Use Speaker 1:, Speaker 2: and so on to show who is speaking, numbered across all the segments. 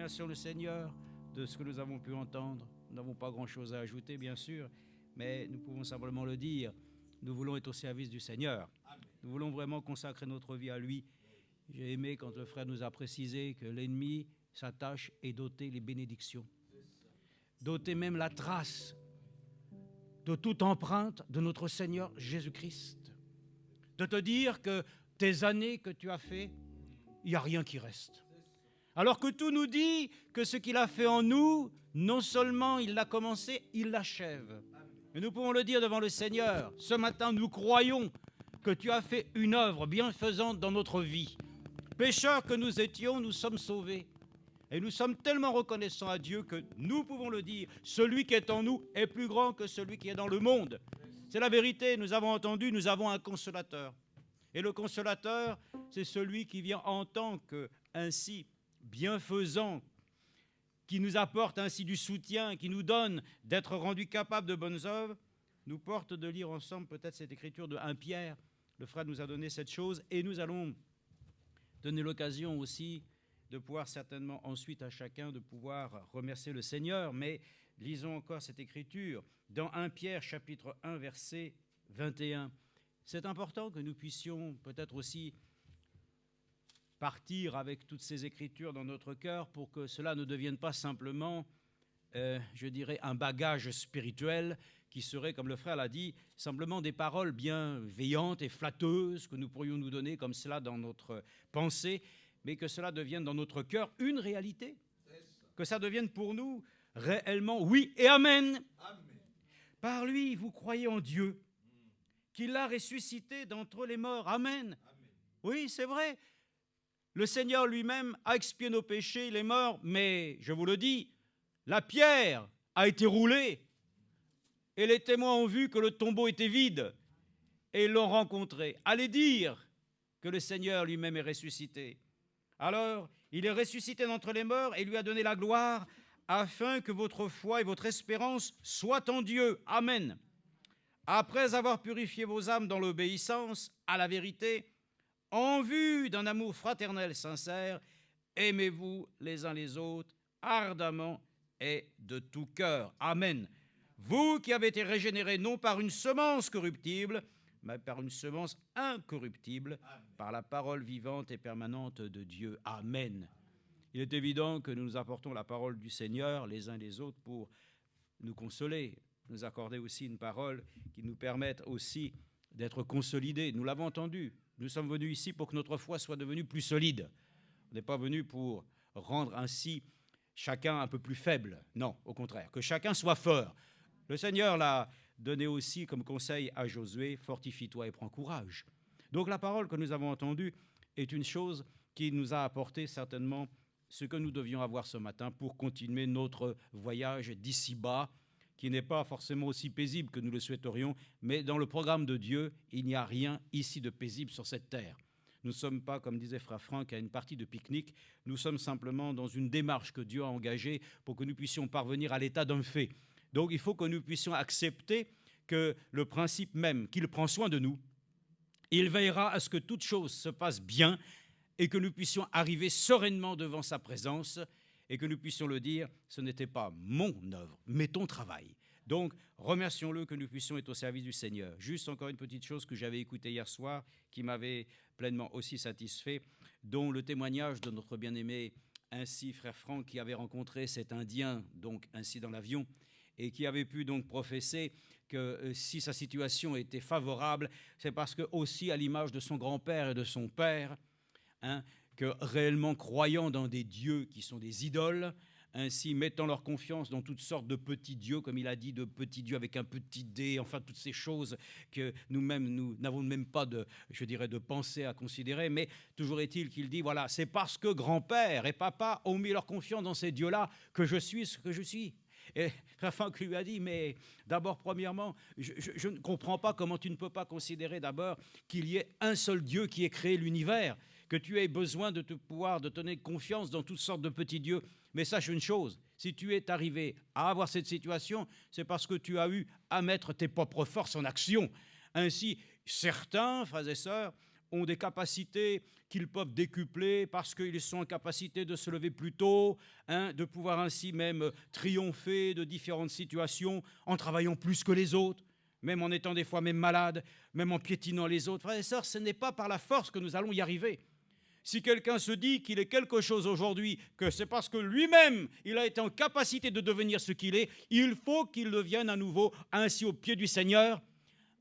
Speaker 1: remercions le Seigneur de ce que nous avons pu entendre. Nous n'avons pas grand-chose à ajouter, bien sûr, mais nous pouvons simplement le dire. Nous voulons être au service du Seigneur. Nous voulons vraiment consacrer notre vie à lui. J'ai aimé quand le frère nous a précisé que l'ennemi, sa tâche est d'ôter les bénédictions, d'ôter même la trace de toute empreinte de notre Seigneur Jésus-Christ, de te dire que tes années que tu as fait, il n'y a rien qui reste. Alors que tout nous dit que ce qu'il a fait en nous, non seulement il l'a commencé, il l'achève. Et nous pouvons le dire devant le Seigneur. Ce matin, nous croyons que tu as fait une œuvre bienfaisante dans notre vie. Pécheurs que nous étions, nous sommes sauvés. Et nous sommes tellement reconnaissants à Dieu que nous pouvons le dire. Celui qui est en nous est plus grand que celui qui est dans le monde. C'est la vérité. Nous avons entendu, nous avons un consolateur. Et le consolateur, c'est celui qui vient en tant que, ainsi, bienfaisant, qui nous apporte ainsi du soutien, qui nous donne d'être rendus capables de bonnes œuvres, nous porte de lire ensemble peut-être cette écriture de 1 Pierre. Le frère nous a donné cette chose et nous allons donner l'occasion aussi de pouvoir certainement ensuite à chacun de pouvoir remercier le Seigneur. Mais lisons encore cette écriture dans 1 Pierre chapitre 1 verset 21. C'est important que nous puissions peut-être aussi partir avec toutes ces écritures dans notre cœur pour que cela ne devienne pas simplement, je dirais, un bagage spirituel qui serait, comme le frère l'a dit, simplement des paroles bienveillantes et flatteuses que nous pourrions nous donner comme cela dans notre pensée, mais que cela devienne dans notre cœur une réalité, que ça devienne pour nous réellement oui et amen. Amen. Par lui, vous croyez en Dieu, qu'il l'a ressuscité d'entre les morts. Amen. Amen. Oui, c'est vrai. Le Seigneur lui-même a expié nos péchés, il est mort, mais je vous le dis, la pierre a été roulée et les témoins ont vu que le tombeau était vide et ils l'ont rencontré. Allez dire que le Seigneur lui-même est ressuscité. Alors, il est ressuscité d'entre les morts et lui a donné la gloire afin que votre foi et votre espérance soient en Dieu. Amen. Après avoir purifié vos âmes dans l'obéissance à la vérité, en vue d'un amour fraternel sincère, aimez-vous les uns les autres ardemment et de tout cœur. Amen. Vous qui avez été régénérés non par une semence corruptible, mais par une semence incorruptible, Amen. Par la parole vivante et permanente de Dieu. Amen. Il est évident que nous nous apportons la parole du Seigneur les uns les autres pour nous consoler, nous accorder aussi une parole qui nous permette aussi d'être consolidés. Nous l'avons entendu. Nous sommes venus ici pour que notre foi soit devenue plus solide. On n'est pas venu pour rendre ainsi chacun un peu plus faible. Non, au contraire, que chacun soit fort. Le Seigneur l'a donné aussi comme conseil à Josué, fortifie-toi et prends courage. Donc la parole que nous avons entendue est une chose qui nous a apporté certainement ce que nous devions avoir ce matin pour continuer notre voyage d'ici-bas, qui n'est pas forcément aussi paisible que nous le souhaiterions, mais dans le programme de Dieu, il n'y a rien ici de paisible sur cette terre. Nous ne sommes pas, comme disait Frère Franck, à une partie de pique-nique, nous sommes simplement dans une démarche que Dieu a engagée pour que nous puissions parvenir à l'état d'un fait. Donc il faut que nous puissions accepter que le principe même, qu'il prend soin de nous, il veillera à ce que toute chose se passe bien et que nous puissions arriver sereinement devant sa présence, et que nous puissions le dire, ce n'était pas mon œuvre, mais ton travail. Donc, remercions-le que nous puissions être au service du Seigneur. Juste encore une petite chose que j'avais écoutée hier soir, qui m'avait pleinement aussi satisfait, dont le témoignage de notre bien-aimé, ainsi frère Franck, qui avait rencontré cet Indien, donc ainsi dans l'avion, et qui avait pu donc professer que si sa situation était favorable, c'est parce que aussi à l'image de son grand-père et de son père, que réellement croyant dans des dieux qui sont des idoles, ainsi mettant leur confiance dans toutes sortes de petits dieux, comme il a dit, de petits dieux avec un petit dé, enfin toutes ces choses que nous-mêmes, nous n'avons même pas de, je dirais, de pensée à considérer, mais toujours est-il qu'il dit, voilà, c'est parce que grand-père et papa ont mis leur confiance dans ces dieux-là que je suis ce que je suis. Et Frère Franck lui a dit, mais d'abord, premièrement, je ne comprends pas comment tu ne peux pas considérer d'abord qu'il y ait un seul Dieu qui ait créé l'univers, que tu aies besoin de te pouvoir, de donner confiance dans toutes sortes de petits dieux. Mais sache une chose, si tu es arrivé à avoir cette situation, c'est parce que tu as eu à mettre tes propres forces en action. Ainsi, certains, frères et sœurs, ont des capacités qu'ils peuvent décupler parce qu'ils sont en capacité de se lever plus tôt, de pouvoir ainsi même triompher de différentes situations en travaillant plus que les autres, même en étant des fois même malades, même en piétinant les autres. Frères et sœurs, ce n'est pas par la force que nous allons y arriver. Si quelqu'un se dit qu'il est quelque chose aujourd'hui, que c'est parce que lui-même, il a été en capacité de devenir ce qu'il est, il faut qu'il devienne à nouveau ainsi au pied du Seigneur,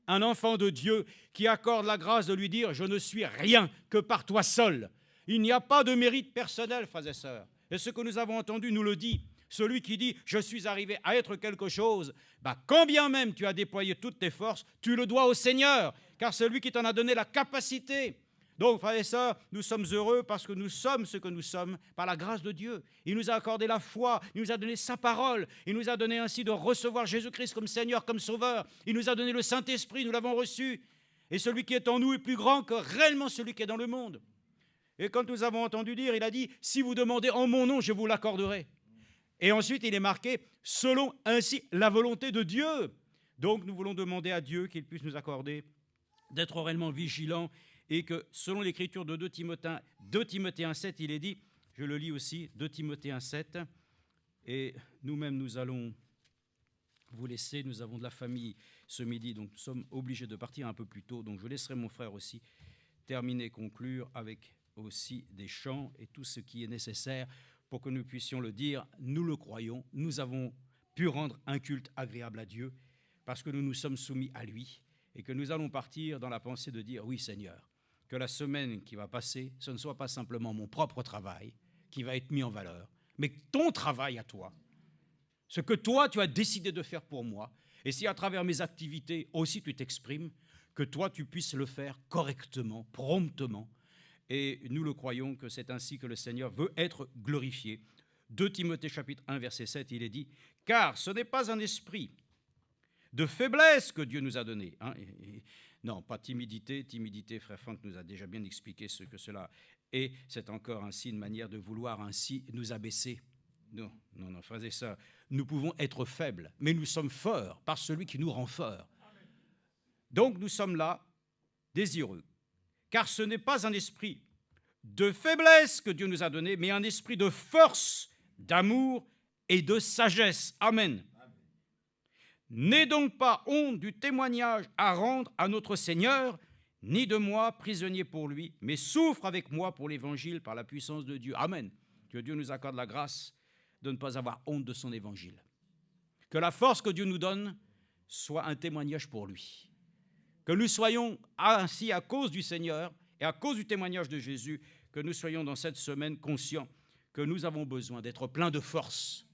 Speaker 1: un enfant de Dieu qui accorde la grâce de lui dire « Je ne suis rien que par toi seul ». Il n'y a pas de mérite personnel, frères et sœurs. Et ce que nous avons entendu nous le dit. Celui qui dit « Je suis arrivé à être quelque chose », quand bien même tu as déployé toutes tes forces, tu le dois au Seigneur, car c'est lui qui t'en a donné la capacité. Donc, frères et sœurs, nous sommes heureux parce que nous sommes ce que nous sommes par la grâce de Dieu. Il nous a accordé la foi, il nous a donné sa parole, il nous a donné ainsi de recevoir Jésus-Christ comme Seigneur, comme Sauveur. Il nous a donné le Saint-Esprit, nous l'avons reçu. Et celui qui est en nous est plus grand que réellement celui qui est dans le monde. Et quand nous avons entendu dire, il a dit, si vous demandez en mon nom, je vous l'accorderai. Et ensuite, il est marqué, selon ainsi la volonté de Dieu. Donc, nous voulons demander à Dieu qu'il puisse nous accorder d'être réellement vigilants et que, selon l'écriture de 2 Timothée 1,7, il est dit, je le lis aussi, 2 Timothée 1,7, et nous-mêmes, nous allons vous laisser, nous avons de la famille ce midi, donc nous sommes obligés de partir un peu plus tôt, donc je laisserai mon frère aussi terminer, conclure avec aussi des chants et tout ce qui est nécessaire pour que nous puissions le dire, nous le croyons, nous avons pu rendre un culte agréable à Dieu parce que nous nous sommes soumis à lui et que nous allons partir dans la pensée de dire, oui Seigneur, que la semaine qui va passer, ce ne soit pas simplement mon propre travail qui va être mis en valeur, mais ton travail à toi, ce que toi tu as décidé de faire pour moi, et si à travers mes activités aussi tu t'exprimes, que toi tu puisses le faire correctement, promptement, et nous le croyons que c'est ainsi que le Seigneur veut être glorifié. 2 Timothée chapitre 1 verset 7, il est dit, « Car ce n'est pas un esprit de faiblesse que Dieu nous a donné. » Non, pas timidité. Timidité, frère Franck nous a déjà bien expliqué ce que cela est. C'est encore ainsi une manière de vouloir ainsi nous abaisser. Non, frères et sœurs, nous pouvons être faibles, mais nous sommes forts par celui qui nous rend forts. Donc nous sommes là, désireux, car ce n'est pas un esprit de faiblesse que Dieu nous a donné, mais un esprit de force, d'amour et de sagesse. Amen. N'aie donc pas honte du témoignage à rendre à notre Seigneur, ni de moi, prisonnier pour lui, mais souffre avec moi pour l'Évangile par la puissance de Dieu. Amen. Que Dieu nous accorde la grâce de ne pas avoir honte de son Évangile. Que la force que Dieu nous donne soit un témoignage pour lui. Que nous soyons ainsi, à cause du Seigneur et à cause du témoignage de Jésus, que nous soyons dans cette semaine conscients que nous avons besoin d'être pleins de force.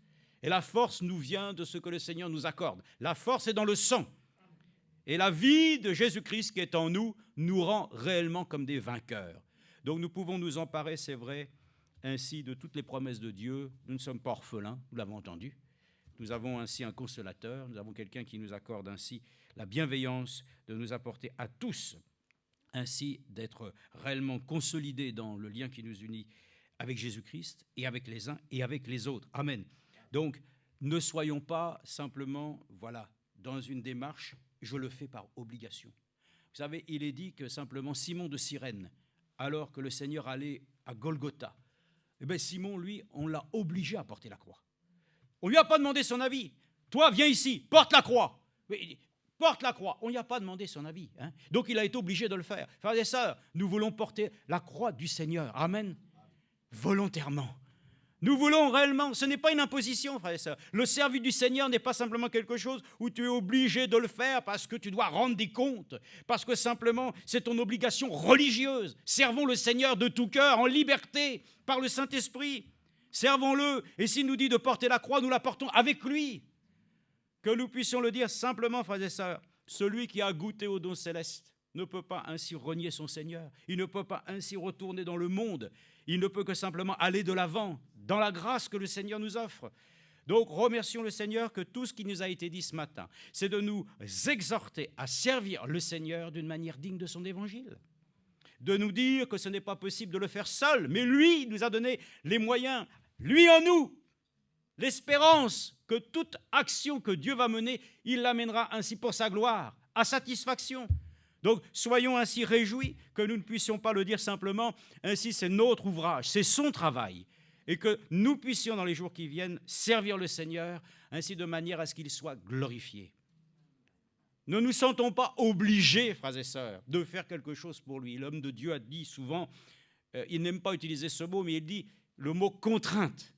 Speaker 1: Et la force nous vient de ce que le Seigneur nous accorde. La force est dans le sang. Et la vie de Jésus-Christ qui est en nous, nous rend réellement comme des vainqueurs. Donc nous pouvons nous emparer, c'est vrai, ainsi de toutes les promesses de Dieu. Nous ne sommes pas orphelins, nous l'avons entendu. Nous avons ainsi un consolateur, nous avons quelqu'un qui nous accorde ainsi la bienveillance de nous apporter à tous, ainsi d'être réellement consolidés dans le lien qui nous unit avec Jésus-Christ et avec les uns et avec les autres. Amen. Donc, ne soyons pas simplement, dans une démarche, je le fais par obligation. Vous savez, il est dit que simplement Simon de Cyrène, alors que le Seigneur allait à Golgotha, Simon, lui, on l'a obligé à porter la croix. On ne lui a pas demandé son avis. Toi, viens ici, porte la croix. Porte la croix. On ne lui a pas demandé son avis. Donc, il a été obligé de le faire. Frères et sœurs, nous voulons porter la croix du Seigneur. Amen. Volontairement. Nous voulons réellement, ce n'est pas une imposition, frères et sœurs. Le service du Seigneur n'est pas simplement quelque chose où tu es obligé de le faire parce que tu dois rendre des comptes, parce que simplement c'est ton obligation religieuse. Servons le Seigneur de tout cœur, en liberté, par le Saint-Esprit. Servons-le, et s'il nous dit de porter la croix, nous la portons avec lui. Que nous puissions le dire simplement, frères et sœurs, celui qui a goûté au don céleste ne peut pas ainsi renier son Seigneur. Il ne peut pas ainsi retourner dans le monde. Il ne peut que simplement aller de l'avant, dans la grâce que le Seigneur nous offre. Donc, remercions le Seigneur que tout ce qui nous a été dit ce matin, c'est de nous exhorter à servir le Seigneur d'une manière digne de son évangile. De nous dire que ce n'est pas possible de le faire seul, mais lui nous a donné les moyens, lui en nous, l'espérance que toute action que Dieu va mener, il l'amènera ainsi pour sa gloire, à satisfaction. Donc, soyons ainsi réjouis que nous ne puissions pas le dire simplement, ainsi c'est notre ouvrage, c'est son travail, et que nous puissions dans les jours qui viennent servir le Seigneur, ainsi de manière à ce qu'il soit glorifié. Ne nous sentons pas obligés, frères et sœurs, de faire quelque chose pour lui. L'homme de Dieu a dit souvent, il n'aime pas utiliser ce mot, mais il dit le mot contrainte.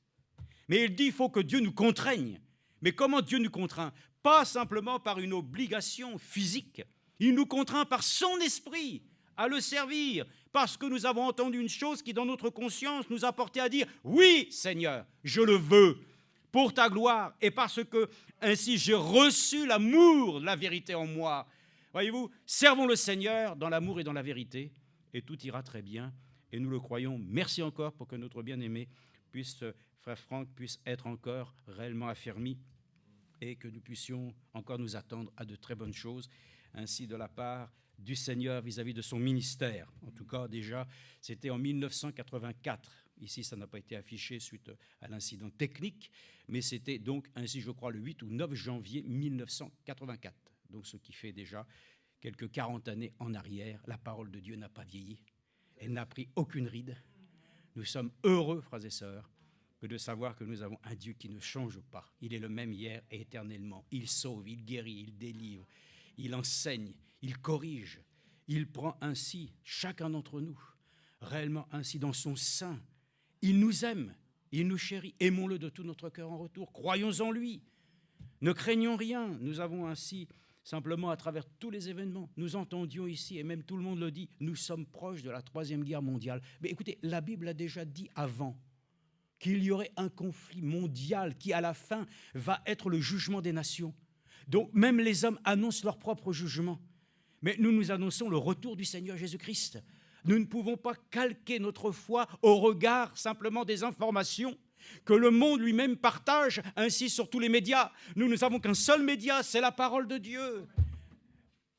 Speaker 1: Mais il dit il faut que Dieu nous contraigne. Mais comment Dieu nous contraint? Pas simplement par une obligation physique. Il nous contraint par son esprit à le servir, parce que nous avons entendu une chose qui, dans notre conscience, nous a porté à dire « Oui, Seigneur, je le veux, pour ta gloire, et parce que ainsi j'ai reçu l'amour, la vérité en moi. » Voyez-vous, servons le Seigneur dans l'amour et dans la vérité, et tout ira très bien, et nous le croyons. Merci encore pour que notre bien-aimé puisse, frère Franck, puisse être encore réellement affermi, et que nous puissions encore nous attendre à de très bonnes choses, ainsi de la part du Seigneur vis-à-vis de son ministère. En tout cas, déjà, c'était en 1984. Ici, ça n'a pas été affiché suite à l'incident technique, mais c'était donc ainsi, je crois, le 8 ou 9 janvier 1984. Donc, ce qui fait déjà quelques 40 années en arrière. La parole de Dieu n'a pas vieilli. Elle n'a pris aucune ride. Nous sommes heureux, frères et sœurs, que de savoir que nous avons un Dieu qui ne change pas. Il est le même hier et éternellement. Il sauve, il guérit, il délivre, il enseigne, il corrige. Il prend ainsi chacun d'entre nous, réellement ainsi dans son sein. Il nous aime, il nous chérit. Aimons-le de tout notre cœur en retour. Croyons en lui. Ne craignons rien. Nous avons ainsi, simplement à travers tous les événements, nous entendions ici, et même tout le monde le dit, nous sommes proches de la 3e guerre mondiale. Mais écoutez, la Bible a déjà dit avant qu'il y aurait un conflit mondial qui, à la fin, va être le jugement des nations. Donc, même les hommes annoncent leur propre jugement. Mais nous annonçons le retour du Seigneur Jésus-Christ. Nous ne pouvons pas calquer notre foi au regard simplement des informations que le monde lui-même partage ainsi sur tous les médias. Nous n'avons qu'un seul média, c'est la parole de Dieu.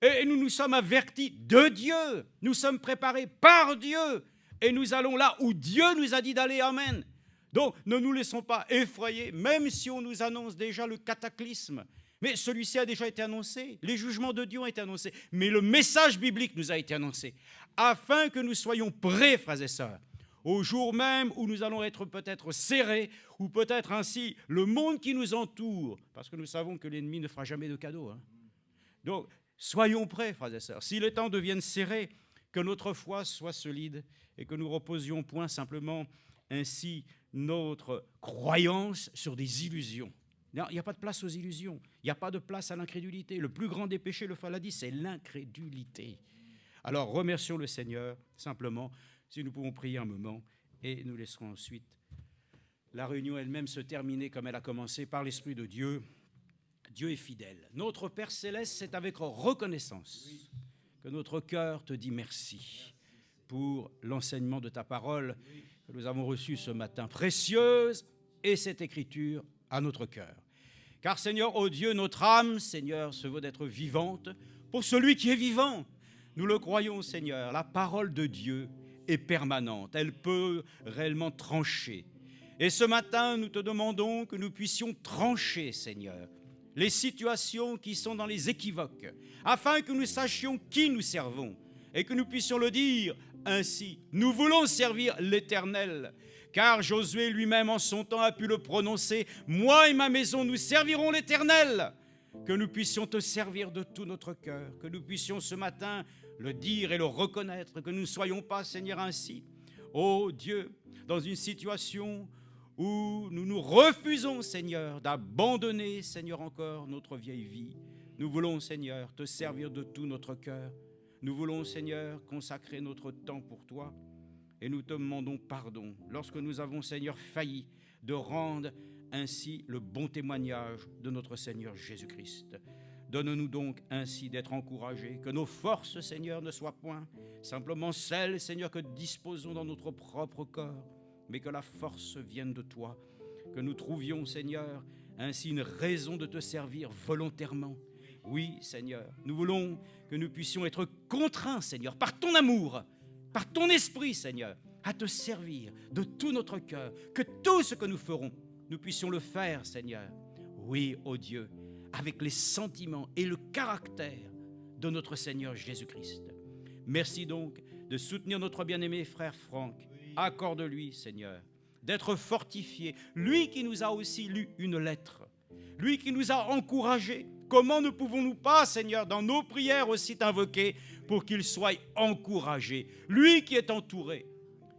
Speaker 1: Et nous nous sommes avertis de Dieu. Nous sommes préparés par Dieu. Et nous allons là où Dieu nous a dit d'aller. Amen. Donc, ne nous laissons pas effrayer, même si on nous annonce déjà le cataclysme. Mais celui-ci a déjà été annoncé, les jugements de Dieu ont été annoncés, mais le message biblique nous a été annoncé, afin que nous soyons prêts, frères et sœurs, au jour même où nous allons être peut-être serrés, ou peut-être ainsi le monde qui nous entoure, parce que nous savons que l'ennemi ne fera jamais de cadeaux. Donc, soyons prêts, frères et sœurs. Si les temps deviennent serrés, que notre foi soit solide et que nous reposions point simplement ainsi notre croyance sur des illusions. Non, il n'y a pas de place aux illusions. Il n'y a pas de place à l'incrédulité. Le plus grand des péchés, le Frère l'a dit, c'est l'incrédulité. Alors, remercions le Seigneur, simplement, si nous pouvons prier un moment, et nous laisserons ensuite la réunion elle-même se terminer comme elle a commencé par l'Esprit de Dieu. Dieu est fidèle. Notre Père Céleste, c'est avec reconnaissance que notre cœur te dit merci pour l'enseignement de ta parole que nous avons reçu ce matin, précieuse, et cette écriture à notre cœur. Car Seigneur, ô Dieu, notre âme, Seigneur, se veut d'être vivante pour celui qui est vivant. Nous le croyons, Seigneur, la parole de Dieu est permanente, elle peut réellement trancher. Et ce matin, nous te demandons que nous puissions trancher, Seigneur, les situations qui sont dans les équivoques, afin que nous sachions qui nous servons et que nous puissions le dire ainsi. Nous voulons servir l'Éternel, car Josué lui-même en son temps a pu le prononcer. Moi et ma maison, nous servirons l'Éternel. Que nous puissions te servir de tout notre cœur, que nous puissions ce matin le dire et le reconnaître, que nous ne soyons pas, Seigneur, ainsi, ô Dieu, dans une situation où nous nous refusons, Seigneur, d'abandonner, Seigneur, encore notre vieille vie. Nous voulons, Seigneur, te servir de tout notre cœur. Nous voulons, Seigneur, consacrer notre temps pour toi. Et nous te demandons pardon lorsque nous avons, Seigneur, failli de rendre ainsi le bon témoignage de notre Seigneur Jésus-Christ. Donne-nous donc ainsi d'être encouragés, que nos forces, Seigneur, ne soient point simplement celles, Seigneur, que disposons dans notre propre corps, mais que la force vienne de toi, que nous trouvions, Seigneur, ainsi une raison de te servir volontairement. Oui, Seigneur, nous voulons que nous puissions être contraints, Seigneur, par ton amour, par ton esprit, Seigneur, à te servir de tout notre cœur, que tout ce que nous ferons, nous puissions le faire, Seigneur. Oui, ô Dieu, avec les sentiments et le caractère de notre Seigneur Jésus-Christ. Merci donc de soutenir notre bien-aimé frère Franck. Accorde-lui, Seigneur, d'être fortifié. Lui qui nous a aussi lu une lettre, lui qui nous a encouragés. Comment ne pouvons-nous pas, Seigneur, dans nos prières aussi t'invoquer pour qu'il soit encouragé. Lui qui est entouré,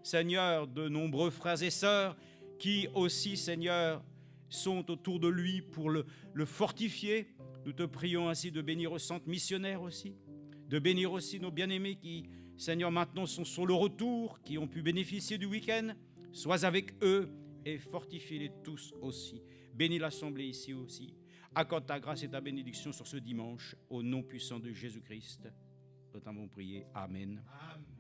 Speaker 1: Seigneur, de nombreux frères et sœurs qui aussi, Seigneur, sont autour de lui pour le fortifier. Nous te prions ainsi de bénir au centre missionnaire aussi, de bénir aussi nos bien-aimés qui, Seigneur, maintenant sont sur le retour, qui ont pu bénéficier du week-end. Sois avec eux et fortifie-les tous aussi. Bénis l'assemblée ici aussi. Accorde ta grâce et ta bénédiction sur ce dimanche, au nom puissant de Jésus-Christ. Nous t'avons prié. Amen. Amen.